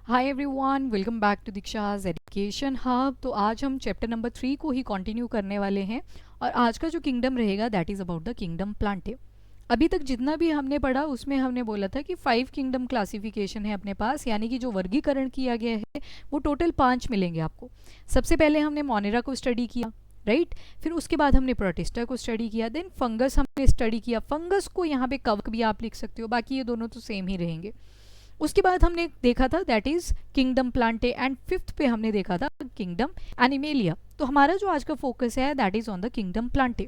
Hi everyone, welcome back to Diksha's education hub. तो आज हम चैप्टर नंबर 3 को ही कंटिन्यू करने वाले हैं और आज का जो किंगडम रहेगा that is about the kingdom Plantae. अभी तक जितना भी हमने पढ़ा उसमें हमने बोला था कि 5 किंगडम क्लासिफिकेशन है अपने पास, यानी कि जो वर्गीकरण किया गया है वो टोटल 5 मिलेंगे आपको। सबसे पहले हमने मोनेरा को स्टडी किया, राइट। फिर उसके बाद हमने प्रोटिस्टा को स्टडी किया, देन फंगस हमने स्टडी किया। फंगस को यहाँ पे कवक भी आप लिख सकते हो, बाकी ये दोनों तो सेम ही रहेंगे। उसके बाद हमने देखा था that is kingdom Plantae and fifth पे हमने देखा था किंगडम एनिमेलिया। तो हमारा जो आज का फोकस है that is on the kingdom Plantae.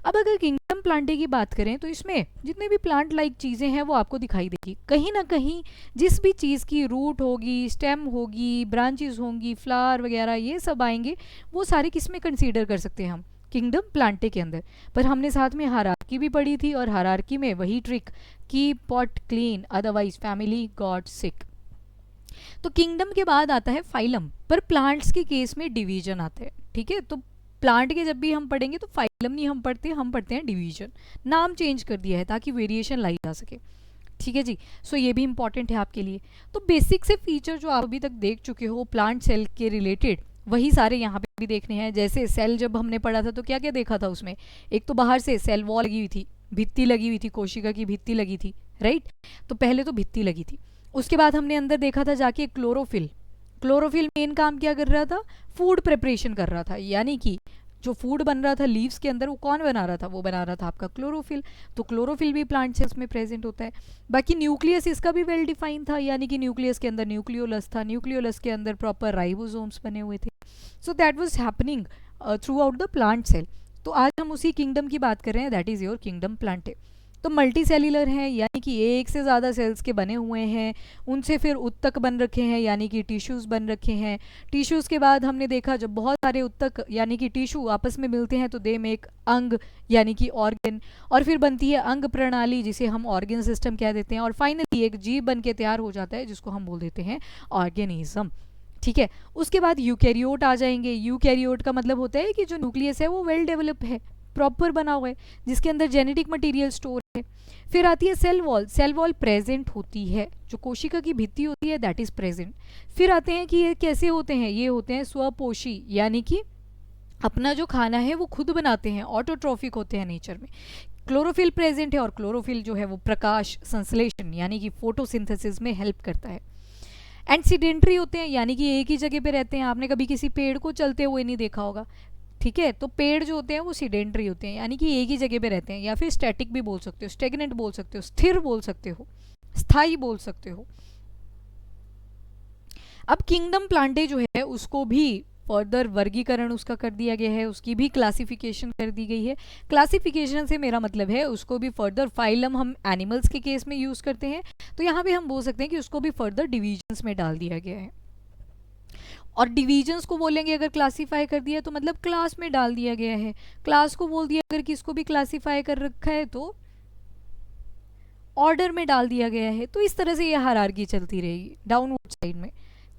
अब अगर किंगडम प्लांटे की बात करें तो इसमें जितने भी प्लांट लाइक चीज़ें हैं वो आपको दिखाई देगी कहीं ना कहीं। जिस भी चीज़ की रूट होगी, स्टेम होगी, ब्रांचेस होंगी, फ्लावर वगैरह ये सब आएंगे, वो सारे किस में कंसीडर कर सकते हैं हम? किंगडम प्लांटे के अंदर। पर हमने साथ में हायरार्की भी पढ़ी थी और हायरार्की में वही trick keep pot clean otherwise family got sick. तो किंगडम के बाद आता है फाइलम, पर प्लांट्स के केस में डिवीजन आता है, ठीक है। तो प्लांट के जब भी हम पढ़ेंगे तो फाइलम नहीं हम पढ़ते हैं डिवीजन। नाम चेंज कर दिया है ताकि वेरिएशन लाई जा सके, ठीक है जी। सो ये भी इंपॉर्टेंट है आपके लिए। तो बेसिक से फीचर जो आप अभी तक देख चुके हो प्लांट सेल के रिलेटेड वही सारे यहाँ पे भी देखने हैं। जैसे सेल जब हमने पढ़ा था तो क्या क्या देखा था उसमें? एक तो बाहर से सेल वॉल लगी हुई थी, भित्ति लगी हुई थी, कोशिका की भित्ति लगी थी, राइट। तो पहले तो भित्ति लगी थी। उसके बाद हमने अंदर देखा था जाके क्लोरोफिल। क्लोरोफिल मेन काम क्या कर रहा था? फूड प्रिपरेशन कर रहा था, यानी कि जो फूड बन रहा था लीव्स के अंदर वो कौन बना रहा था? वो बना रहा था आपका क्लोरोफिल। तो क्लोरोफिल भी प्लांट सेल्स में प्रेजेंट होता है। बाकी न्यूक्लियस इसका भी वेल डिफाइंड था, यानी कि न्यूक्लियस के अंदर न्यूक्लियोलस था, न्यूक्लियोलस के अंदर प्रॉपर राइबोसोम्स बने हुए थे। So that was happening throughout the plant cell. तो आज हम उसी किंगडम की बात कर रहे हैं, that is your kingdom Plantae. तो मल्टी सेल्यूलर हैं, यानी कि एक से ज़्यादा सेल्स के बने हुए हैं, उनसे फिर उत्तक बन रखे हैं, यानी कि टिश्यूज़ बन रखे हैं। टिश्यूज़ के बाद हमने देखा जब बहुत सारे उत्तक यानी कि टिश्यू आपस में मिलते हैं तो दे मेक अंग, यानी कि ऑर्गन। और फिर बनती है अंग प्रणाली जिसे हम ऑर्गन सिस्टम कह देते हैं। और फाइनली एक जीव बन के तैयार हो जाता है जिसको हम बोल देते हैं ऑर्गेनिज्म, ठीक है। उसके बाद यूकैरियोट आ जाएंगे। यूकैरियोट का मतलब होता है कि जो न्यूक्लियस है वो वेल डेवलप है, प्रॉपर बना हुआ है, जिसके अंदर जेनेटिक मटेरियल स्टोर है। फिर आती है cell wall. Cell wall present होती है, जो कोशिका की भित्ति होती है दैट इज प्रेजेंट। फिर आते हैं कि ये कैसे होते हैं? ये होते हैं स्वपोषी, यानी कि अपना जो खाना है वो खुद बनाते हैं, ऑटोट्रॉफिक होते हैं नेचर में। क्लोरोफिल प्रेजेंट है और क्लोरोफिल जो है वो प्रकाश संश्लेषण यानी कि फोटोसिंथेसिस में हेल्प करता है। एंड सीडेंट्री होते हैं, यानी कि एक ही जगह पे रहते हैं। आपने कभी किसी पेड़ को चलते हुए नहीं देखा होगा, ठीक है। तो पेड़ जो होते हैं वो सीडेंट्री होते हैं, यानी कि एक ही जगह पे रहते हैं। या फिर स्टैटिक भी बोल सकते हो, स्टेगनेंट बोल सकते हो, स्थिर बोल सकते हो, स्थायी बोल सकते हो। अब किंगडम प्लांटे जो है उसको भी फर्दर वर्गीकरण उसका कर दिया गया है, उसकी भी क्लासिफिकेशन कर दी गई है। क्लासिफिकेशन से मेरा मतलब है उसको भी फर्दर, फाइलम हम एनिमल्स के केस में यूज करते हैं, तो यहाँ पे हम बोल सकते हैं कि उसको भी फर्दर डिविजन्स में डाल दिया गया है। और डिवीजन्स को बोलेंगे अगर क्लासीफाई कर दिया तो मतलब क्लास में डाल दिया गया है। क्लास को बोल दिया अगर किसको भी क्लासीफाई कर रखा है तो ऑर्डर में डाल दिया गया है। तो इस तरह से ये हायरार्की चलती रहेगी डाउनवर्ड साइड में,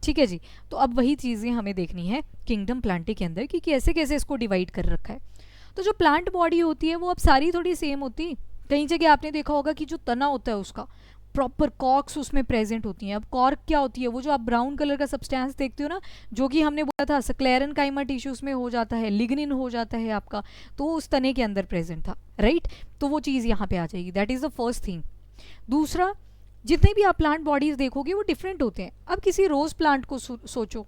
ठीक है जी। तो अब वही चीज़ें हमें देखनी है किंगडम प्लांटे के अंदर कि कैसे कैसे इसको डिवाइड कर रखा है। तो जो प्लांट बॉडी होती है वो अब सारी थोड़ी सेम होती। कई जगह आपने देखा होगा कि जो तना होता है उसका प्रॉपर कॉर्क्स उसमें प्रेजेंट होती हैं। अब कॉर्क क्या होती है? वो जो आप ब्राउन कलर का सब्सटेंस देखते हो ना, जो कि हमने बोला था स्क्लेरन काइमा टिश्यूज में हो जाता है, लिग्निन हो जाता है आपका, तो उस तने के अंदर प्रेजेंट था, राइट। तो वो चीज़ यहाँ पे आ जाएगी, that is the first thing. दूसरा, जितने भी आप प्लांट बॉडीज देखोगे वो डिफरेंट होते हैं। अब किसी रोज प्लांट को सोचो,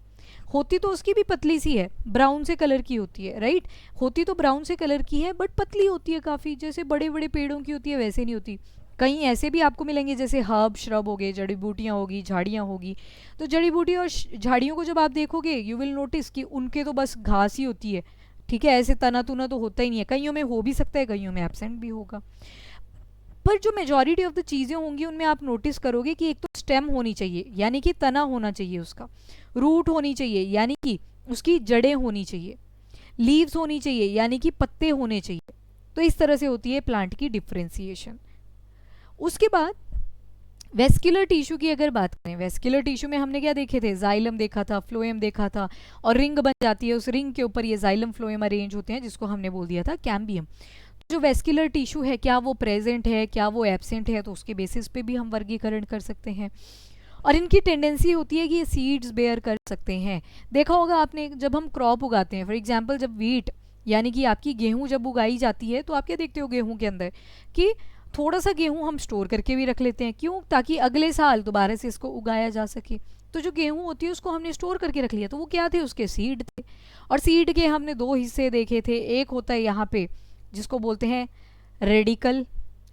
होती तो उसकी भी पतली सी है, ब्राउन से कलर की होती है, राइट। होती तो ब्राउन से कलर की है बट पतली होती है काफ़ी, जैसे बड़े बड़े पेड़ों की होती है वैसे नहीं होती। कहीं ऐसे भी आपको मिलेंगे जैसे हर्ब श्रब हो गए, जड़ी बूटियाँ होगी, झाड़ियाँ होगी। तो जड़ी बूटी और झाड़ियों को जब आप देखोगे यू विल नोटिस कि उनके तो बस घास ही होती है, ठीक है। ऐसे तना तुना तो होता ही नहीं है, कईयों में हो भी सकता है, कईयों में एब्सेंट भी होगा। पर जो मेजॉरिटी ऑफ द चीज़ें होंगी उनमें आप नोटिस करोगे कि एक तो स्टेम होनी चाहिए, यानी कि तना होना चाहिए उसका, रूट होनी चाहिए, यानी कि उसकी जड़ें होनी चाहिए, लीव्स होनी चाहिए, यानी कि पत्ते होने चाहिए। तो इस तरह से होती है प्लांट की डिफ्रेंसिएशन। उसके बाद वेस्क्यूलर टिश्यू की अगर बात करें, वेस्क्यूलर टिश्यू में हमने क्या देखे थे? जाइलम देखा था, फ्लोएम देखा था, और रिंग बन जाती है, उस रिंग के ऊपर ये जाइलम फ्लोएम अरेंज होते हैं जिसको हमने बोल दिया था कैम्बियम। जो वेस्क्यूलर टिश्यू है क्या वो प्रेजेंट है, क्या वो एब्सेंट है, तो उसके बेसिस पे भी हम वर्गीकरण कर सकते हैं। और इनकी टेंडेंसी होती है कि ये सीड्स बेयर कर सकते हैं। देखा होगा आपने, जब हम क्रॉप उगाते हैं, फॉर एग्जांपल जब वीट यानी कि आपकी गेहूं जब उगाई जाती है, तो आप क्या देखते हो गेहूं के अंदर कि थोड़ा सा गेहूं हम स्टोर करके भी रख लेते हैं। क्यों? ताकि अगले साल दोबारा से इसको उगाया जा सके। तो जो गेहूं होती है उसको हमने स्टोर करके रख लिया, तो वो क्या थे? उसके सीड थे। और सीड के हमने दो हिस्से देखे थे। एक होता है यहाँ पे जिसको बोलते हैं radical,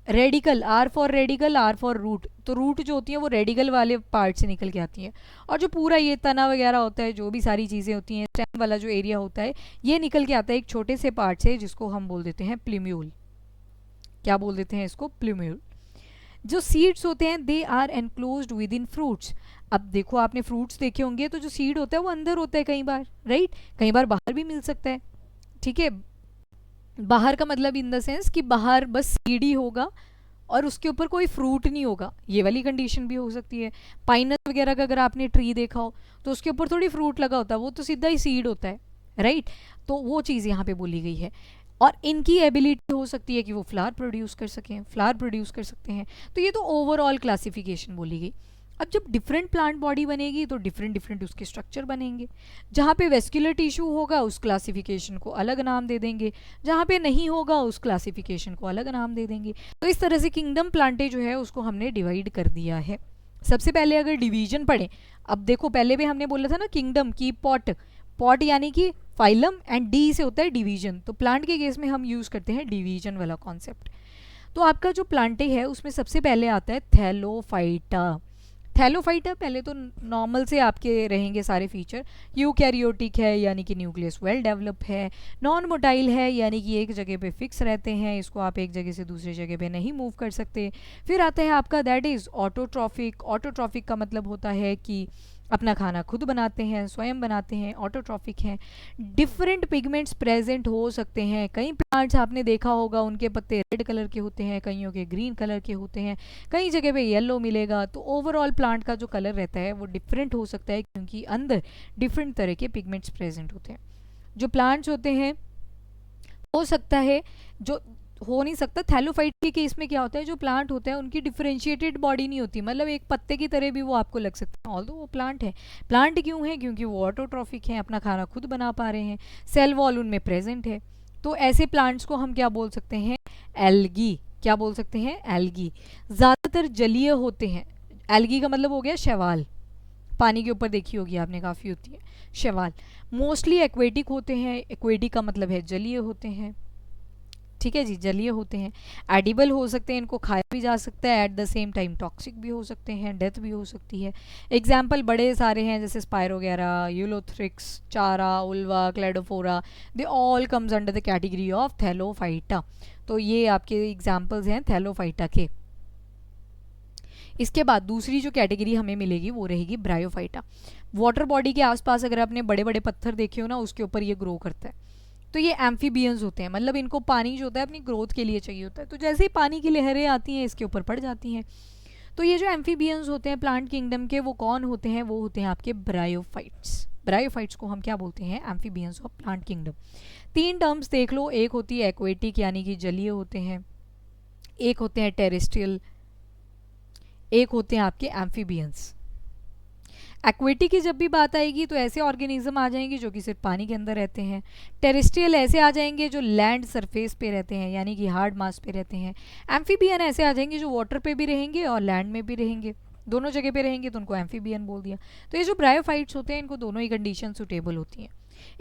radical R for radical, R for root. तो रूट जो होती है वो रेडिकल वाले पार्ट से निकल के आती है, और जो पूरा ये तना वगैरह होता है, जो भी सारी चीज़ें होती हैं, स्टेम वाला जो एरिया होता है, ये निकल के आता है एक छोटे से पार्ट से जिसको हम बोल देते हैं प्लूम्यूल। क्या बोल देते हैं इसको? प्लूम्यूल। जो सीड्स होते हैं they are enclosed within fruits. अब देखो आपने फ्रूट्स देखे होंगे तो जो सीड होता है वो अंदर होता है कई बार, राइट? कई बार बाहर भी मिल सकता है, ठीक है। बाहर का मतलब इन द सेंस कि बाहर बस सीड ही होगा और उसके ऊपर कोई फ्रूट नहीं होगा, ये वाली कंडीशन भी हो सकती है। पाइनस वगैरह का अगर आपने ट्री देखा हो तो उसके ऊपर थोड़ी फ्रूट लगा होता है, वो तो सीधा ही सीड होता है, राइट? तो वो चीज़ यहाँ पे बोली गई है। और इनकी एबिलिटी हो सकती है कि वो फ्लावर प्रोड्यूस कर सकें, फ्लावर प्रोड्यूस कर सकते हैं। तो ये तो ओवरऑल क्लासिफिकेशन बोली गई। अब जब डिफरेंट प्लांट बॉडी बनेगी तो डिफरेंट डिफरेंट उसके स्ट्रक्चर बनेंगे। जहाँ पे वेस्कुलर टिश्यू होगा उस क्लासिफिकेशन को अलग नाम दे देंगे, जहाँ पे नहीं होगा उस क्लासिफिकेशन को अलग नाम दे देंगे। तो इस तरह से किंगडम प्लांटे जो है उसको हमने डिवाइड कर दिया है। सबसे पहले अगर डिवीजन पढ़ें, अब देखो पहले भी हमने बोला था ना किंगडम की पॉट, पॉट यानी कि फाइलम, एंड डी से होता है डिवीजन। तो प्लांट के केस में हम यूज़ करते हैं डिवीजन वाला कॉन्सेप्ट। तो आपका जो प्लांटे है उसमें सबसे पहले आता है थैलोफाइटा। थैलोफाइटा पहले तो नॉर्मल से आपके रहेंगे सारे फीचर। यूकैरियोटिक है यानी कि न्यूक्लियस वेल डेवलप है। नॉन मोटाइल है यानी कि एक जगह पे फिक्स रहते हैं, इसको आप एक जगह से दूसरी जगह पे नहीं मूव कर सकते। फिर आता है आपका दैट इज़ ऑटोट्रॉफिक। ऑटोट्रॉफिक का मतलब होता है कि अपना खाना खुद बनाते हैं, स्वयं बनाते हैं, ऑटोट्रॉफिक हैं। डिफरेंट पिगमेंट्स प्रेजेंट हो सकते हैं। कई प्लांट्स आपने देखा होगा उनके पत्ते रेड कलर के होते हैं, कईयों के ग्रीन कलर के होते हैं, कई जगह पे येलो मिलेगा। तो ओवरऑल प्लांट का जो कलर रहता है वो डिफरेंट हो सकता है क्योंकि अंदर डिफरेंट तरह के पिगमेंट्स प्रेजेंट होते हैं। जो प्लांट्स होते हैं हो सकता है, जो हो नहीं सकता, थैलोफाइट के केस में क्या होता है, जो प्लांट होता है उनकी डिफरेंशिएटेड बॉडी नहीं होती, मतलब एक पत्ते की तरह भी वो आपको लग सकता है, ऑल्दो वो प्लांट है। प्लांट क्यों है? क्योंकि वो ऑटोट्रॉफिक है, अपना खाना खुद बना पा रहे हैं, सेल वॉल उनमें प्रेजेंट है। तो ऐसे प्लांट्स को हम क्या बोल सकते हैं? एल्गी। क्या बोल सकते हैं? एल्गी। ज़्यादातर जलीय होते हैं। एल्गी का मतलब हो गया शैवाल, पानी के ऊपर देखी होगी आपने, काफ़ी होती है शैवाल। मोस्टली एक्वेटिक होते हैं। एक्वेटिक का मतलब है जलीय होते हैं, ठीक है जी, जलीय होते हैं। एडिबल हो सकते हैं, इनको खाया भी जा सकता है, at the same time toxic भी हो सकते हैं, डेथ भी हो सकती है। एग्जाम्पल बड़े सारे हैं जैसे स्पायरोगेरा, यूलोथ्रिक्स, चारा, uvula, Cladophora, they all comes under the category of Thallophyta. तो ये आपके एग्जाम्पल्स हैं थैलोफाइटा के। इसके बाद दूसरी जो कैटेगरी हमें मिलेगी वो रहेगी ब्रायोफाइटा। वाटर बॉडी के आसपास अगर आपने बड़े बड़े पत्थर देखे हो ना, उसके ऊपर ये ग्रो करता है। तो ये एम्फीबियंस होते हैं, मतलब इनको पानी जो होता है अपनी ग्रोथ के लिए चाहिए होता है, तो जैसे ही पानी की लहरें आती हैं इसके ऊपर पड़ जाती हैं। तो ये जो एम्फीबियंस होते हैं प्लांट किंगडम के, वो कौन होते हैं? वो होते हैं आपके ब्रायोफाइट्स। ब्रायोफाइट्स को हम क्या बोलते हैं? Amphibians of plant kingdom. तीन टर्म्स देख लो, एक होती है एक्वेटिक यानी कि जलीय होते हैं, एक होते हैं टेरेस्ट्रियल, एक होते हैं आपके एम्फीबियंस। एक्वेटिक की जब भी बात आएगी तो ऐसे ऑर्गेनिज्म आ जाएंगे जो कि सिर्फ पानी के अंदर रहते हैं। टेरेस्ट्रियल ऐसे आ जाएंगे जो लैंड सरफेस पे रहते हैं यानी कि हार्ड मास पे रहते हैं। एम्फीबियन ऐसे आ जाएंगे जो वाटर पे भी रहेंगे और लैंड में भी रहेंगे, दोनों जगह पे रहेंगे, तो उनको एम्फीबियन बोल दिया। तो ये जो ब्रायोफाइट्स होते हैं इनको दोनों ही कंडीशन सुटेबल होती हैं।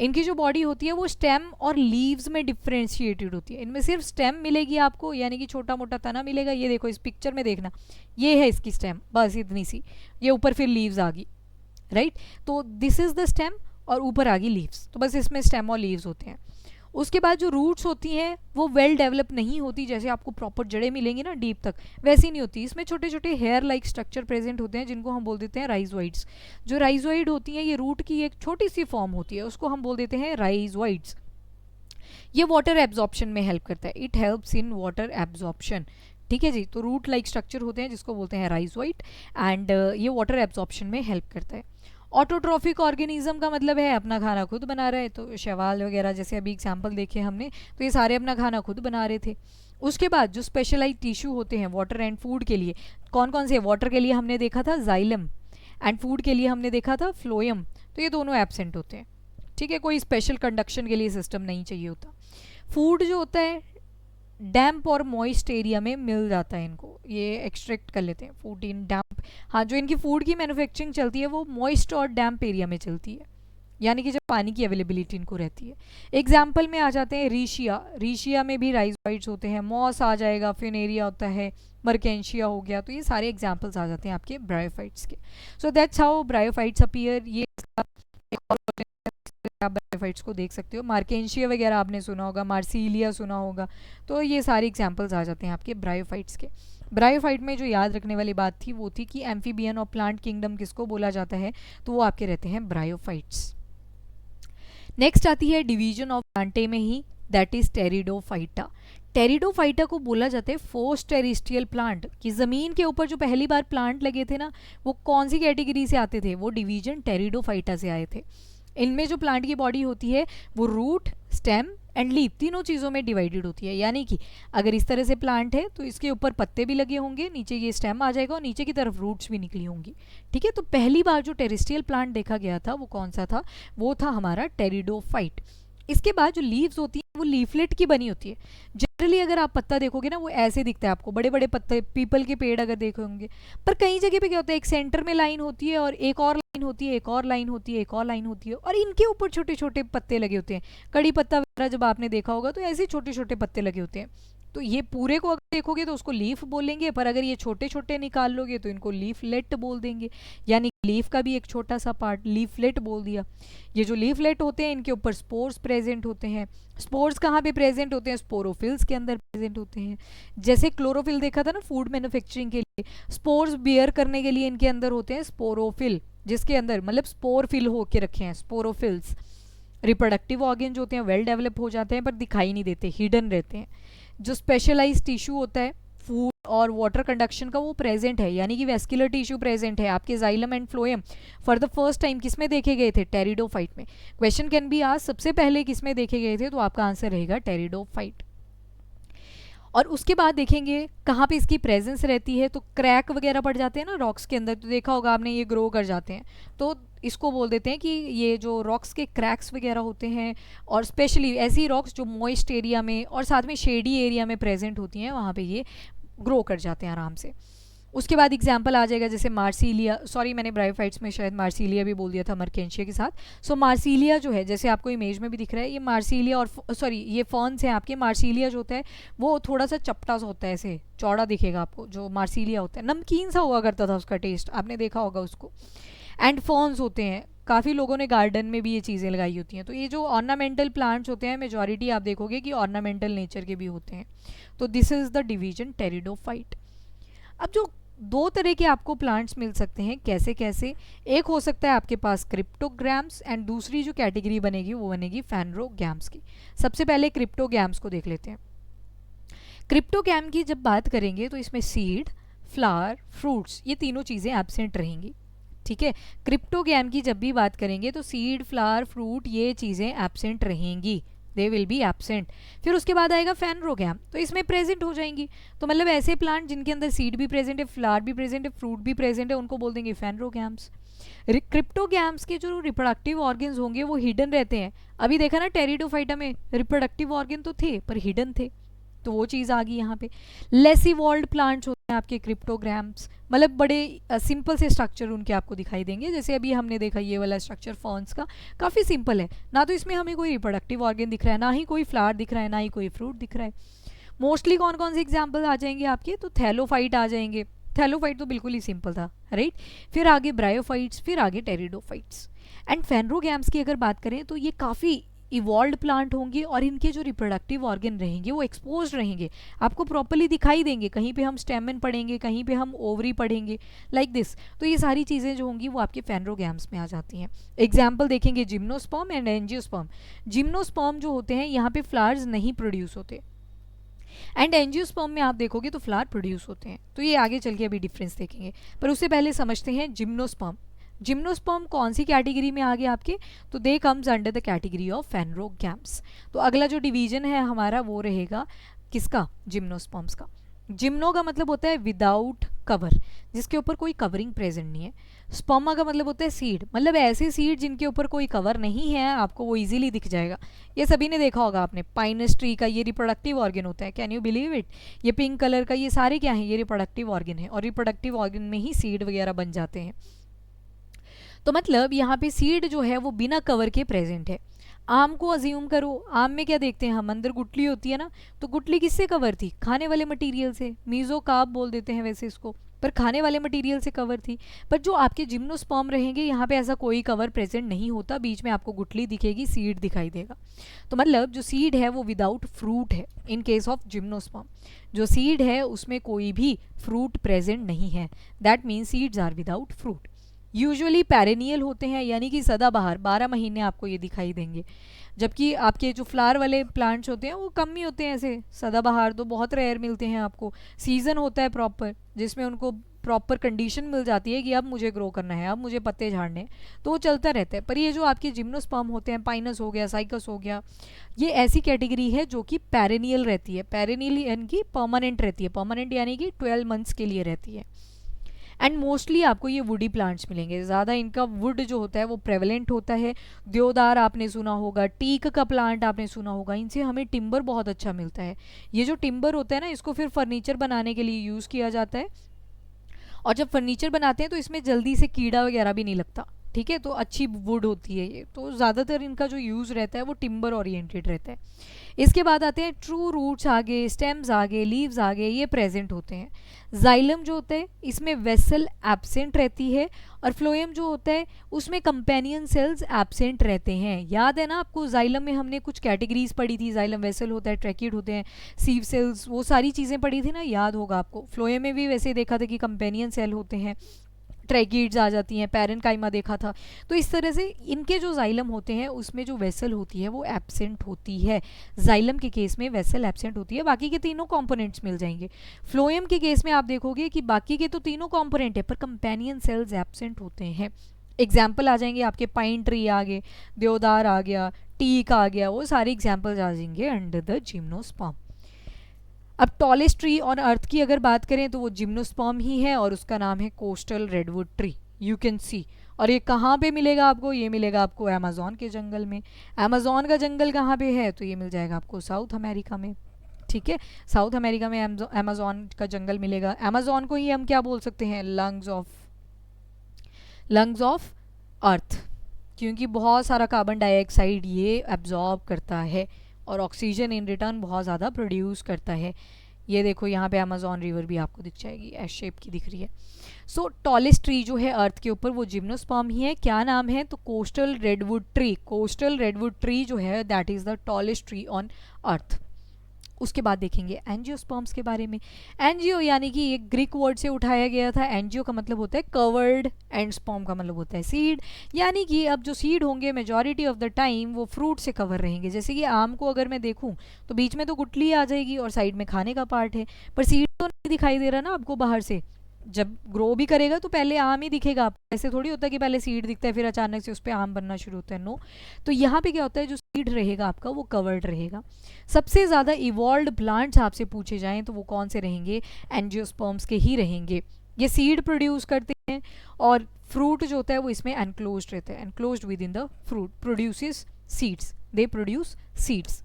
इनकी जो बॉडी होती है वो स्टेम और लीव्स में डिफ्रेंशिएटेड होती है। इनमें सिर्फ स्टेम मिलेगी आपको, यानी कि छोटा मोटा तना मिलेगा। ये देखो इस पिक्चर में देखना, ये है इसकी स्टेम, बस इतनी सी, ये ऊपर फिर लीव्स आ गई, राइट? तो दिस इज द स्टेम और ऊपर आ गई लीव्स, तो बस इसमें स्टेम और लीव्स होते हैं। उसके बाद जो रूट्स होती हैं वो वेल डेवलप नहीं होती, जैसे आपको प्रॉपर जड़ें मिलेंगी ना डीप तक, वैसी नहीं होती। इसमें छोटे छोटे हेयर लाइक स्ट्रक्चर प्रेजेंट होते हैं जिनको हम बोल देते हैं राइजोइड्स। जो राइजोइड होती हैं ये रूट की एक छोटी सी फॉर्म होती है, उसको हम बोल देते हैं राइजोइड्स। ये वाटर एब्जॉर्प्शन में हेल्प करता है, it helps in water absorption, ठीक है जी। तो रूट लाइक स्ट्रक्चर होते हैं जिसको बोलते हैं राइजोइड, एंड ये वाटर एब्जॉर्प्शन में हेल्प करता है। ऑटोट्रॉफिक ऑर्गेनिज्म का मतलब है अपना खाना खुद बना रहा है, तो शैवाल वगैरह जैसे अभी एग्जांपल देखे हमने, तो ये सारे अपना खाना खुद बना रहे थे। उसके बाद जो स्पेशलाइज टिश्यू होते हैं वाटर एंड फूड के लिए, कौन कौन से? वाटर के लिए हमने देखा था जाइलम, एंड फूड के लिए हमने देखा था फ्लोएम, तो ये दोनों एब्सेंट होते हैं, ठीक है, कोई स्पेशल कंडक्शन के लिए सिस्टम नहीं चाहिए होता। फूड जो होता है डैम्प और मॉइस्ट एरिया में मिल जाता है इनको, ये एक्सट्रैक्ट कर लेते हैं फूड इन डैम्प। हाँ, जो इनकी फूड की मैन्युफैक्चरिंग चलती है वो मॉइस्ट और डैम्प एरिया में चलती है, यानी कि जब पानी की अवेलेबिलिटी इनको रहती है। एग्जाम्पल में आ जाते हैं रीशिया, रीशिया में भी राइजोइड्स होते हैं, मॉस आ जाएगा, फिनेरिया होता है, मर्केंशिया हो गया, तो ये सारे एग्जाम्पल्स आ जाते हैं आपके ब्रायोफाइट्स के। So that's how bryophytes appear. ये आप ब्रायोफाइट्स को देख सकते हो, मार्केंशिया वगैरह आपने सुना होगा, मार्सिलिया सुना होगा, तो ये सारे एग्जाम्पल्स आ जाते हैं आपके ब्रायोफाइट्स के। ब्रायोफाइट में जो याद रखने वाली बात थी वो थी कि एम्फीबियन और प्लांट किंगडम किसको बोला जाता है, तो वो आपके रहते हैं ब्रायोफाइट्स। नेक्स्ट आती है डिवीजन ऑफ प्लांटे में ही, दैट इज टेरिडोफाइटा। टेरिडोफाइटा को बोला जाता है फोर्स टेरिस्ट्रियल प्लांट, कि ज़मीन के ऊपर जो पहली बार प्लांट लगे थे ना, वो कौन सी कैटेगरी से आते थे, वो डिवीजन टेरिडोफाइटा से आए थे। इनमें जो प्लांट की बॉडी होती है वो रूट, स्टेम एंड लीफ तीनों चीज़ों में डिवाइडेड होती है, यानी कि अगर इस तरह से प्लांट है तो इसके ऊपर पत्ते भी लगे होंगे, नीचे ये स्टेम आ जाएगा और नीचे की तरफ रूट्स भी निकली होंगी, ठीक है। तो पहली बार जो टेरेस्ट्रियल प्लांट देखा गया था वो कौन सा था, वो था हमारा टेरिडोफाइट। इसके बाद जो लीव्स होती है वो लीफलेट की बनी होती है। जनरली अगर आप पत्ता देखोगे ना वो ऐसे दिखता है आपको, बड़े बड़े पत्ते, पीपल के पेड़ अगर देखे होंगे, पर कई जगह पे क्या होता है, एक सेंटर में लाइन होती है और एक और लाइन होती है, एक और लाइन होती है, एक और लाइन होती है, और इनके ऊपर छोटे छोटे पत्ते लगे होते हैं। कड़ी पत्ता वगैरह जब आपने देखा होगा तो ऐसे छोटे छोटे पत्ते लगे होते हैं। तो ये पूरे को अगर देखोगे तो उसको लीफ बोलेंगे, पर अगर ये छोटे छोटे निकाल लोगे तो इनको लीफलेट बोल देंगे, यानी लीफ का भी एक छोटा सा पार्ट लीफलेट बोल दिया। ये जो लीफलेट होते हैं इनके ऊपर स्पोर्स प्रेजेंट होते हैं। स्पोर्स कहाँ पे प्रेजेंट होते हैं, स्पोरोफिल्स के अंदर प्रेजेंट होते हैं। जैसे क्लोरोफिल देखा था ना फूड मैन्युफैक्चरिंग के लिए, स्पोर्स बियर करने के लिए इनके अंदर होते हैं स्पोरोफिल, जिसके अंदर मतलब स्पोर फिल होके रखे हैं स्पोरोफिल्स। रिप्रोडक्टिव ऑर्गन जो होते हैं वेल डेवलप हो जाते हैं पर दिखाई नहीं देते, हिडन रहते हैं। जो स्पेशलाइज टिश्यू होता है फूड और वाटर कंडक्शन का वो प्रेजेंट है, यानी कि वेस्कुलर टिश्यू प्रेजेंट है आपके xylem and phloem. For the first time किस में देखे गए थे, टेरिडोफाइट में। क्वेश्चन कैन बी आज सबसे पहले किस में देखे गए थे, तो आपका आंसर रहेगा टेरिडोफाइट। और उसके बाद देखेंगे कहाँ पे इसकी प्रेजेंस रहती है, तो क्रैक वगैरह पड़ जाते हैं ना रॉक्स के अंदर, तो देखा होगा आपने ये ग्रो कर जाते हैं, तो इसको बोल देते हैं कि ये जो रॉक्स के क्रैक्स वगैरह होते हैं, और स्पेशली ऐसी रॉक्स जो मॉइस्ट एरिया में और साथ में शेडी एरिया में प्रेजेंट होती हैं, वहाँ पे ये ग्रो कर जाते हैं आराम से। उसके बाद एग्जाम्पल आ जाएगा जैसे मार्सिलिया, सॉरी मैंने ब्रायोफाइट्स में शायद मार्सिलिया भी बोल दिया था मर्केंशिया के साथ। सो मार्सिलिया जो है जैसे आपको इमेज में भी दिख रहा है, ये मार्सिलिया और सॉरी ये फर्न्स हैं आपके। मार्सिलिया जो होता है वो थोड़ा सा चपटा सा होता है, ऐसे चौड़ा दिखेगा आपको जो मार्सिलिया होता है, नमकीन सा हुआ करता था उसका टेस्ट, आपने देखा होगा उसको। एंड फर्न्स होते हैं, काफ़ी लोगों ने गार्डन में भी ये चीज़ें लगाई होती हैं। तो ये जो ऑर्नामेंटल प्लांट्स होते हैं मेजॉरिटी आप देखोगे कि ऑर्नामेंटल नेचर के भी होते हैं। तो this is the division pteridophyte. अब जो दो तरह के आपको प्लांट्स मिल सकते हैं, कैसे कैसे, एक हो सकता है आपके पास क्रिप्टोग्राम्स एंड दूसरी जो कैटेगरी बनेगी वो बनेगी फैनरोगैम्स की। सबसे पहले क्रिप्टोगैम्स को देख लेते हैं। क्रिप्टोगैम की जब बात करेंगे तो इसमें सीड, फ्लावर, फ्रूट्स ये तीनों चीज़ें एब्सेंट रहेंगी, ठीक है। क्रिप्टोगैम की जब भी बात करेंगे तो सीड, फ्लावर, फ्रूट ये चीज़ें एब्सेंट रहेंगी, दे विल बी एब्सेंट। फिर उसके बाद आएगा फैनरोगैम, तो इसमें प्रेजेंट हो जाएंगी। तो मतलब ऐसे प्लांट जिनके अंदर सीड भी प्रेजेंट है, फ्लावर भी प्रेजेंट है, फ्रूट भी प्रेजेंट है, उनको बोल देंगे फैनरोगैम्स। क्रिप्टोगैम्स के जो रिप्रोडक्टिव ऑर्गन्स होंगे वो हिडन रहते हैं। अभी देखा ना टेरिडोफाइटा में रिप्रोडक्टिव ऑर्गन तो थे पर हिडन थे, तो वो चीज़ आ गई यहाँ पे। लेस इवॉल्व्ड प्लांट्स होते हैं आपके क्रिप्टोग्राम्स, मतलब बड़े सिंपल से स्ट्रक्चर उनके आपको दिखाई देंगे। जैसे अभी हमने देखा ये वाला स्ट्रक्चर फॉर्न्स का काफ़ी सिंपल है, ना तो इसमें हमें कोई रिप्रोडक्टिव ऑर्गन दिख रहा है, ना ही कोई फ्लावर दिख रहा है, ना ही कोई फ्रूट दिख रहा है। मोस्टली कौन कौन से एग्जाम्पल आ जाएंगे आपके, तो थैलोफाइट आ जाएंगे। थैलोफाइट तो बिल्कुल ही सिंपल था, राइट। फिर आगे ब्रायोफाइट्स, फिर आगे टेरिडोफाइट्स। एंड फैनरोगैम्स की अगर बात करें तो ये काफ़ी इवॉल्व्ड प्लांट होंगे और इनके जो रिप्रोडक्टिव ऑर्गन रहेंगे वो एक्सपोज रहेंगे, आपको प्रॉपर्ली दिखाई देंगे। कहीं पे हम स्टेमन पढ़ेंगे, कहीं पे हम ओवरी पढ़ेंगे, लाइक दिस। तो ये सारी चीज़ें जो होंगी वो आपके फैनरोगैम्स में आ जाती हैं। एग्जाम्पल देखेंगे जिम्नोस्पर्म एंड एंजियोस्पर्म। जिम्नोस्पर्म जो होते हैं यहाँ पे फ्लावर्स नहीं प्रोड्यूस होते, एंड एंजियोस्पर्म में आप देखोगे तो फ्लावर प्रोड्यूस होते हैं। तो ये आगे चल के अभी डिफरेंस देखेंगे, पर उससे पहले समझते हैं जिम्नोस्पर्म। जिम्नोस्पर्म कौन सी कैटेगरी में आ गया आपके, तो they comes under the category of phanerogams. तो अगला जो डिवीजन है हमारा वो रहेगा किसका, जिम्नोस्पर्म्स का। जिम्नो का मतलब होता है विदाउट कवर, जिसके ऊपर कोई कवरिंग प्रेजेंट नहीं है। स्पर्मा का मतलब होता है सीड, मतलब ऐसे सीड जिनके ऊपर कोई कवर नहीं है, आपको वो इजीली दिख जाएगा। ये सभी ने देखा होगा आपने, पाइनस ट्री का ये रिप्रोडक्टिव ऑर्गन होता है, कैन यू बिलीव इट। ये पिंक कलर का ये सारे क्या हैं, ये रिप्रोडक्टिव ऑर्गन है, और रिप्रोडक्टिव ऑर्गन में ही सीड वगैरह बन जाते हैं। तो मतलब यहाँ पे सीड जो है वो बिना कवर के प्रेजेंट है। आम को अज्यूम करो, आम में क्या देखते हैं हम, अंदर गुठली होती है ना, तो गुठली किससे कवर थी, खाने वाले मटेरियल से, मीजोकार्प बोल देते हैं वैसे इसको, पर खाने वाले मटेरियल से कवर थी। पर जो आपके जिम्नोस्पर्म रहेंगे यहाँ पे ऐसा कोई कवर प्रेजेंट नहीं होता, बीच में आपको गुठली दिखेगी, सीड दिखाई देगा। तो मतलब जो सीड है वो विदाउट फ्रूट है इन केस ऑफ जिम्नोस्पर्म। जो सीड है उसमें कोई भी फ्रूट प्रेजेंट नहीं है, that means seeds are without fruit. Usually perennial होते हैं, यानी कि सदाबहार, 12 महीने आपको ये दिखाई देंगे। जबकि आपके जो फ्लावर वाले प्लांट्स होते हैं वो कम ही होते हैं, ऐसे सदाबहार तो बहुत रेयर मिलते हैं आपको। सीज़न होता है प्रॉपर जिसमें उनको प्रॉपर कंडीशन मिल जाती है कि अब मुझे ग्रो करना है, अब मुझे पत्ते झाड़ने हैं, तो वो चलता रहता है। पर ये जो आपके जिम्नोस्पर्म होते हैं, पाइनस हो गया, साइकस हो गया, ये ऐसी कैटेगरी है जो कि पेरेनियल रहती है। पेरेनियल यानी कि परमानेंट रहती है, परमानेंट यानी कि 12 मंथ्स के लिए रहती है। एंड मोस्टली आपको ये वुडी प्लांट्स मिलेंगे, ज़्यादा इनका वुड जो होता है वो प्रेवलेंट होता है। देवदार आपने सुना होगा, टीक का प्लांट आपने सुना होगा, इनसे हमें टिम्बर बहुत अच्छा मिलता है। ये जो टिम्बर होता है ना, इसको फिर फर्नीचर बनाने के लिए यूज़ किया जाता है, और जब फर्नीचर बनाते हैं तो इसमें जल्दी से कीड़ा वगैरह भी नहीं लगता, ठीक है, तो अच्छी वुड होती है ये। तो ज़्यादातर इनका जो यूज़ रहता है वो टिम्बर ओरिएंटेड रहता है। इसके बाद आते हैं ट्रू रूट्स आगे, स्टेम्स आगे, लीव्स आगे, ये प्रेजेंट होते हैं। जाइलम जो होता है इसमें वेसल एब्सेंट रहती है, और फ्लोएम जो होता है उसमें कंपेनियन सेल्स एब्सेंट रहते हैं। याद है ना आपको, जाइलम में हमने कुछ कैटेगरीज पढ़ी थी, जाइलम वेसल होता है, ट्रैकिड होते हैं, सीव सेल्स, वो सारी चीज़ें पढ़ी थी ना, याद होगा आपको। फ्लोएम में भी वैसे देखा था कि कंपेनियन सेल होते हैं, ट्रैकिड्स आ जाती हैं, पैरेनकाइमा देखा था। तो इस तरह से इनके जो जाइलम होते हैं उसमें जो वेसल होती है वो एब्सेंट होती है। जाइलम के केस में वेसल एब्सेंट होती है, बाकी के तीनों कंपोनेंट्स मिल जाएंगे। फ्लोएम के केस में आप देखोगे कि बाकी के तो तीनों कंपोनेंट है पर कंपेनियन सेल्स एब्सेंट होते हैं। एग्जाम्पल आ जाएंगे आपके, पाइन ट्री आ गए, देवदार आ गया, टीक आ गया, वो सारे एग्जाम्पल्स आ जाएंगे अंडर द जिम्नोस्पर्म। अब टॉलेस्ट ट्री ऑन अर्थ की अगर बात करें तो वो जिम्नोस्पर्म ही है, और उसका नाम है coastal redwood tree, you can see. और ये कहाँ पे मिलेगा आपको, ये मिलेगा आपको अमेज़न के जंगल में। अमेज़न का जंगल कहाँ पे है, तो ये मिल जाएगा आपको साउथ अमेरिका में, ठीक है। साउथ अमेरिका में अमेज़न का जंगल मिलेगा। अमेज़न को ही हम क्या बोल सकते हैं, लंग्स ऑफ अर्थ, क्योंकि बहुत सारा कार्बन डाइऑक्साइड ये एब्जॉर्ब करता है और ऑक्सीजन इन रिटर्न बहुत ज़्यादा प्रोड्यूस करता है। ये देखो यहाँ पे अमेज़न रिवर भी आपको दिख जाएगी, एस शेप की दिख रही है। सो टॉलेस्ट ट्री जो है अर्थ के ऊपर वो जिम्नोस्पर्म ही है। क्या नाम है, तो coastal redwood tree. Coastal redwood tree जो है that is the tallest tree on earth. उसके बाद देखेंगे एंजियोस्पर्म्स के बारे में। एंजियो यानी कि ये ग्रीक वर्ड से उठाया गया था। एंजियो का मतलब होता है कवर्ड, एंड स्पर्म का मतलब होता है सीड। यानी कि अब जो सीड होंगे मेजॉरिटी ऑफ द टाइम वो फ्रूट से कवर रहेंगे। जैसे कि आम को अगर मैं देखूं तो बीच में तो गुठली आ जाएगी और साइड में खाने का पार्ट है, पर सीड तो नहीं दिखाई दे रहा ना आपको बाहर से। जब ग्रो भी करेगा तो पहले आम ही दिखेगा आपको, ऐसे थोड़ी होता है कि पहले सीड दिखता है फिर अचानक से उस पर आम बनना शुरू होता है, नो। तो यहाँ पे क्या होता है, जो सीड रहेगा आपका वो कवर्ड रहेगा। सबसे ज़्यादा इवॉल्व्ड प्लांट्स आपसे पूछे जाएं तो वो कौन से रहेंगे, एंजियोस्पर्म्स के ही रहेंगे। ये सीड प्रोड्यूस करते हैं, और फ्रूट जो होता है वो इसमें एनक्लोज्ड रहता है, enclosed with in the fruit, produces seeds, they produce seeds,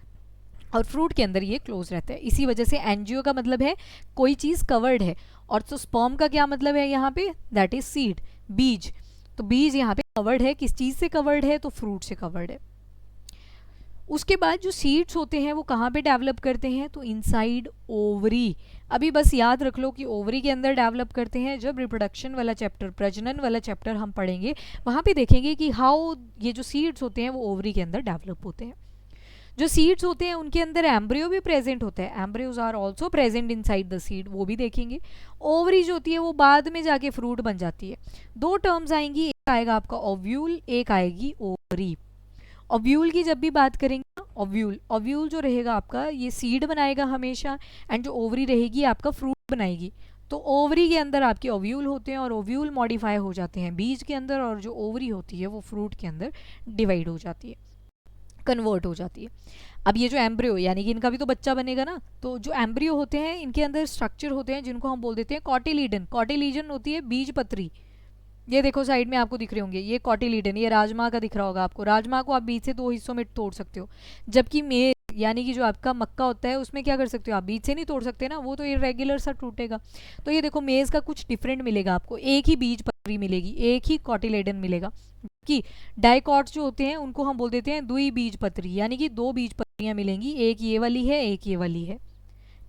और फ्रूट के अंदर ये क्लोज रहता है। इसी वजह से एंजियो का मतलब है कोई चीज़ कवर्ड है, और तो स्पर्म का क्या मतलब है यहाँ पे, दैट इज सीड, बीज। तो बीज यहाँ पे कवर्ड है, किस चीज़ से कवर्ड है, तो फ्रूट से कवर्ड है। उसके बाद जो सीड्स होते हैं वो कहाँ पे डेवलप करते हैं, तो इनसाइड ओवरी। अभी बस याद रख लो कि ओवरी के अंदर डेवलप करते हैं। जब रिप्रोडक्शन वाला चैप्टर, प्रजनन वाला चैप्टर हम पढ़ेंगे वहाँ पे देखेंगे कि हाउ ये जो सीड्स होते हैं वो ओवरी के अंदर डेवलप होते हैं। जो सीड्स होते हैं उनके अंदर एम्ब्रियो भी प्रेजेंट होता है, embryos are also present inside the seed, वो भी देखेंगे। ओवरी जो होती है वो बाद में जाके फ्रूट बन जाती है। दो टर्म्स आएंगी, एक आएगा आपका ओव्यूल, एक आएगी ओवरी। ओव्यूल की जब भी बात करेंगे ना, ओव्यूल जो रहेगा आपका ये सीड बनाएगा हमेशा, एंड जो ओवरी रहेगी आपका फ्रूट बनाएगी। तो ओवरी के अंदर आपके ओव्यूल होते हैं, और ओव्यूल मॉडिफाई हो जाते हैं बीज के अंदर, और जो ओवरी होती है वो फ्रूट के अंदर डिवाइड हो जाती है, कन्वर्ट हो जाती है। अब ये जो एम्ब्रियो यानी कि इनका भी तो बच्चा बनेगा ना, तो जो एम्ब्रियो होते हैं इनके अंदर स्ट्रक्चर होते हैं जिनको हम बोल देते हैं कॉटिलीडन। कॉटिलीडन होती है बीज पत्री, ये देखो साइड में आपको दिख रहे होंगे, ये कॉटिलीडन, ये राजमा का दिख रहा होगा आपको। राजमा को आप बीच से दो हिस्सों में तोड़ सकते हो, जबकि मेज यानी कि जो आपका मक्का होता है उसमें क्या कर सकते हो आप, बीच से नहीं तोड़ सकते ना, वो तो इरेगुलर सा टूटेगा। तो ये देखो मेज का कुछ डिफरेंट मिलेगा आपको, एक ही बीज पत्री मिलेगी, एक ही कॉटिलेडन मिलेगा। कि डाइकॉट्स जो होते हैं उनको हम बोल देते हैं दुई बीज पत्री, यानी कि दो बीज पत्रियां मिलेंगी, एक ये वाली है एक ये वाली है।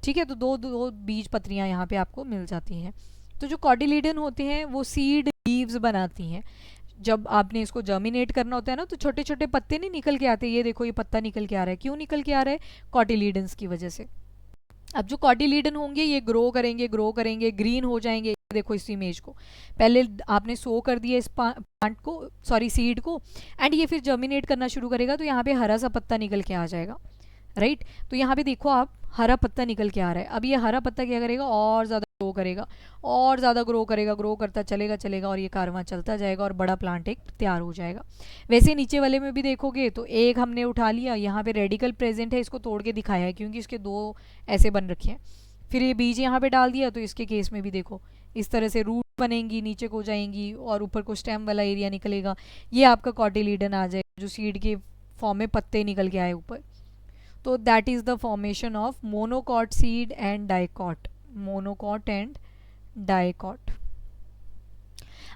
ठीक है, तो दो दो बीज पत्रियां यहाँ पे आपको मिल जाती हैं। तो जो कॉटिलीडन होते हैं वो सीड लीव्स बनाती हैं। जब आपने इसको जर्मिनेट करना होता है ना, तो छोटे छोटे पत्ते नहीं निकल के आते, ये देखो ये पत्ता निकल के आ रहा है, क्यों निकल के आ रहा है, कॉटिलीडन्स की वजह से। अब जो कॉटिलीडन होंगे ये ग्रो करेंगे ग्रीन हो जाएंगे। देखो इस इमेज को, पहले आपने सो कर दिया इस प्लांट को, सॉरी सीड को, एंड ये फिर जर्मिनेट करना शुरू करेगा, तो यहाँ पे हरा सा पत्ता निकल के आ जाएगा, राइट। तो यहाँ पे देखो आप, हरा पत्ता निकल के आ रहा है। अब ये हरा पत्ता क्या करेगा, और ज़्यादा ग्रो करेगा, और ज़्यादा ग्रो करेगा, ग्रो करता चलेगा चलेगा, और ये कारवां चलता जाएगा और बड़ा प्लांट एक तैयार हो जाएगा। वैसे नीचे वाले में भी देखोगे तो एक हमने उठा लिया, यहाँ पे रेडिकल प्रेजेंट है, इसको तोड़ के दिखाया है क्योंकि इसके दो ऐसे बन रखे हैं। फिर ये बीज यहाँ पे डाल दिया, तो इसके केस में भी देखो इस तरह से रूट बनेंगी, नीचे को जाएंगी और ऊपर को स्टेम वाला एरिया निकलेगा। ये आपका कॉटिलीडन आ जाएगा, जो सीड के फॉर्म में पत्ते निकल के आए ऊपर। तो that is the formation of monocot seed and dicot, monocot and dicot.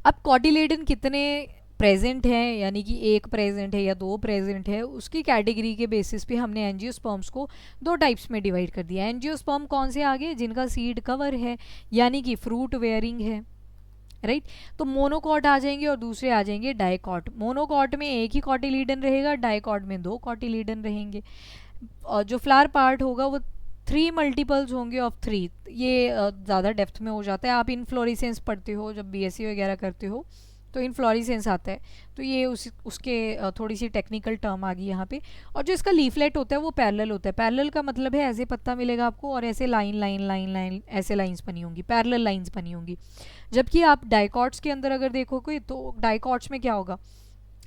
अब कॉटिलेडन कितने प्रेजेंट हैं, यानी कि एक प्रेजेंट है या दो प्रेजेंट है, उसकी कैटेगरी के बेसिस पे हमने एंजियोस्पर्म्स को दो टाइप्स में डिवाइड कर दिया। एंजियोस्पर्म कौन से आ गए, जिनका सीड कवर है यानी कि फ्रूट वेयरिंग है, राइट। तो मोनोकॉट आ जाएंगे और दूसरे आ जाएंगे डाइकॉट। मोनोकॉट में एक ही कॉटिलीडन रहेगा, डाइकॉट में दो कॉटिलीडन रहेंगे। और जो फ्लावर पार्ट होगा वो 3 मल्टीपल्स होंगे ऑफ 3। ये ज़्यादा डेप्थ में हो जाता है, आप इनफ्लोरेसेंस पढ़ते हो जब बीएससी वगैरह करते हो तो इनफ्लोरेसेंस आता है, तो ये उसके थोड़ी सी टेक्निकल टर्म आ गई यहाँ पे। और जो इसका लीफलेट होता है वो पैरेलल होता है। पैरेलल का मतलब है ऐसे पत्ता मिलेगा आपको और ऐसे लाइन लाइन लाइन लाइन ऐसे लाइंस बनी होंगी, पैरेलल लाइंस बनी होंगी। जबकि आप डाइकॉट्स के अंदर अगर देखोगे तो डाइकॉट्स में क्या होगा,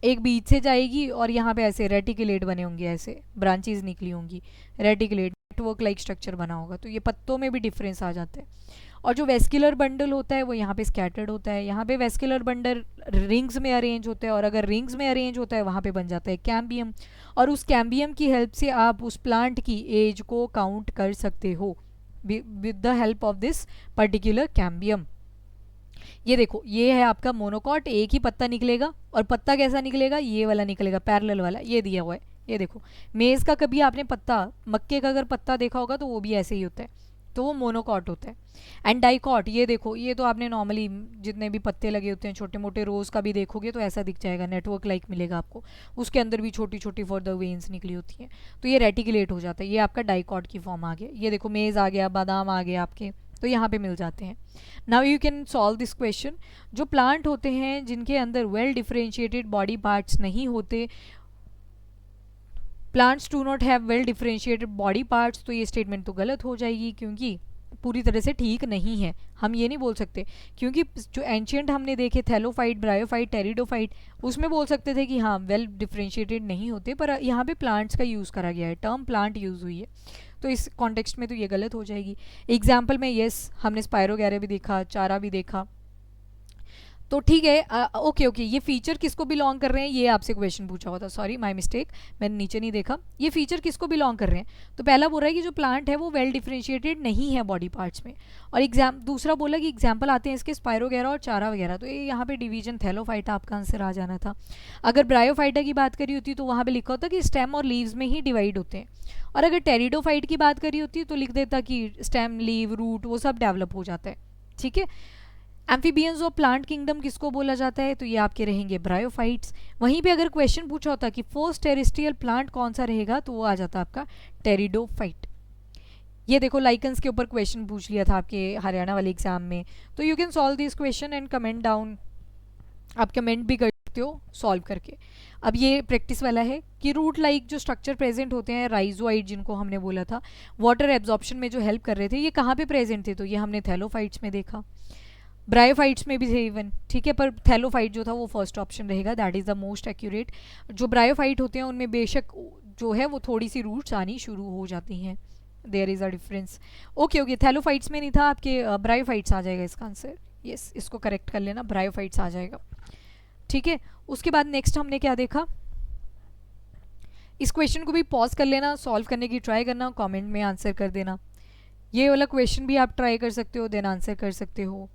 एक बीज से जाएगी और यहाँ पे ऐसे रेटिकुलेट बने होंगे, ऐसे ब्रांचेस निकली होंगी, रेटिकुलेट नेटवर्क लाइक स्ट्रक्चर बना होगा। तो ये पत्तों में भी डिफरेंस आ जाता है। और जो वेस्कुलर बंडल होता है वो यहाँ पे स्कैटर्ड होता है। यहाँ पे वेस्कुलर बंडल रिंग्स में अरेंज होता है, और अगर रिंग्स में अरेंज होता है वहाँ पे बन जाता है कैम्बियम, और उस कैम्बियम की हेल्प से आप उस प्लांट की एज को काउंट कर सकते हो with the help of this particular cambium. ये देखो ये है आपका मोनोकॉट, एक ही पत्ता निकलेगा, और पत्ता कैसा निकलेगा, ये वाला निकलेगा पैरेलल वाला, ये दिया हुआ है। ये देखो मेज़ का कभी आपने पत्ता, मक्के का अगर पत्ता देखा होगा तो वो भी ऐसे ही होता है, तो वो मोनोकॉट होता है। एंड डाइकॉट, ये देखो ये तो आपने नॉर्मली जितने भी पत्ते लगे होते हैं छोटे मोटे रोज़ का भी देखोगे तो ऐसा दिख जाएगा, नेटवर्क लाइक मिलेगा आपको, उसके अंदर भी छोटी छोटी फर्दर वेन्स निकली होती हैं, तो ये रेटिकुलेट हो जाता है। ये आपका डाइकॉट की फॉर्म आ गया। ये देखो मेज़ आ गया, बादाम आ गया आपके, तो यहाँ पे मिल जाते हैं। Now you can solve this question. जो प्लांट होते हैं जिनके अंदर वेल डिफरेंशिएटेड बॉडी पार्ट्स नहीं होते, plants do not have well differentiated body parts, तो ये स्टेटमेंट तो गलत हो जाएगी क्योंकि पूरी तरह से ठीक नहीं है। हम ये नहीं बोल सकते, क्योंकि जो एंशियंट हमने देखे थैलोफाइट, ब्रायोफाइट, टेरिडोफाइट, उसमें बोल सकते थे कि हाँ वेल डिफरेंशिएटेड नहीं होते, पर यहाँ पे प्लांट्स का यूज़ करा गया है, टर्म प्लांट यूज़ हुई है, तो इस कॉन्टेक्स्ट में तो ये गलत हो जाएगी। एग्जाम्पल में यस हमने स्पायरोगैरा भी देखा, चारा भी देखा, तो ठीक है। ओके ओके, ये फीचर किसको बिलोंग कर रहे हैं, ये आपसे क्वेश्चन पूछा हुआ था, सॉरी माय मिस्टेक, मैंने नीचे नहीं देखा। ये फीचर किसको बिलोंग कर रहे हैं, तो पहला बोल रहा है कि जो प्लांट है वो वेल डिफरेंशिएटेड नहीं है बॉडी पार्ट्स में, और दूसरा बोला कि एग्जाम्पल आते हैं इसके स्पायरोगैरा और चारा वगैरह, तो ये यहाँ पे डिवीजन थैलोफाइटा आपका आंसर आ जाना था। अगर ब्रायोफाइटा की बात करी होती तो वहाँ पे लिखा होता कि स्टेम और लीव्स में ही डिवाइड होते हैं, और अगर टेरिडोफाइट की बात करी होती तो लिख देता कि स्टेम, लीव, रूट वो सब डेवलप हो जाता है, ठीक है। एम्फीबियंस ऑफ प्लांट किंगडम किसको बोला जाता है, तो ये आपके रहेंगे ब्रायोफाइट्स। वहीं पे अगर क्वेश्चन पूछा होता कि फर्स्ट टेरेस्ट्रियल प्लांट कौन सा रहेगा, तो वो आ जाता आपका टेरिडोफाइट। ये देखो लाइकन्स के ऊपर क्वेश्चन पूछ लिया था आपके हरियाणा वाले एग्जाम में, तो you can solve this question and comment down, आप कमेंट भी कर सकते हो सॉल्व करके। अब ये प्रैक्टिस वाला है कि रूट लाइक जो स्ट्रक्चर प्रेजेंट होते हैं, राइजोइड जिनको हमने बोला था वाटर एब्जॉर्प्शन में जो हेल्प कर रहे थे, ये कहाँ पे प्रेजेंट थे, तो ये हमने थैलोफाइट्स में देखा, ब्रायोफाइट्स में भी थे इवन, ठीक है, पर थैलोफाइट जो था वो फर्स्ट ऑप्शन रहेगा, that is the most accurate. जो ब्रायोफाइट होते हैं उनमें बेशक जो है वो थोड़ी सी रूट्स आनी शुरू हो जाती हैं, there is a difference. Okay okay, thallophytes में नहीं था आपके, ब्रायोफाइट्स आ जाएगा इसका आंसर, यस, इसको करेक्ट कर लेना, ब्रायोफाइट्स आ जाएगा। ठीक है, उसके बाद नेक्स्ट हमने क्या देखा, इस क्वेश्चन को भी पॉज कर लेना, सॉल्व करने की ट्राई करना, कमेंट में आंसर कर देना। ये वाला क्वेश्चन भी आप ट्राई कर सकते हो, देन आंसर कर सकते हो।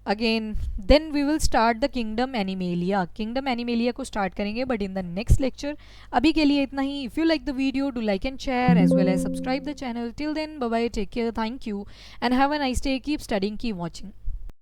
Again then we will start the kingdom animalia. Kingdom animalia को स्टार्ट करेंगे but in the next lecture. अभी के लिए इतना ही। If you like the video, do like and share as well as subscribe the channel. Till then bye bye, take care, thank you and have a nice day, keep studying, keep watching.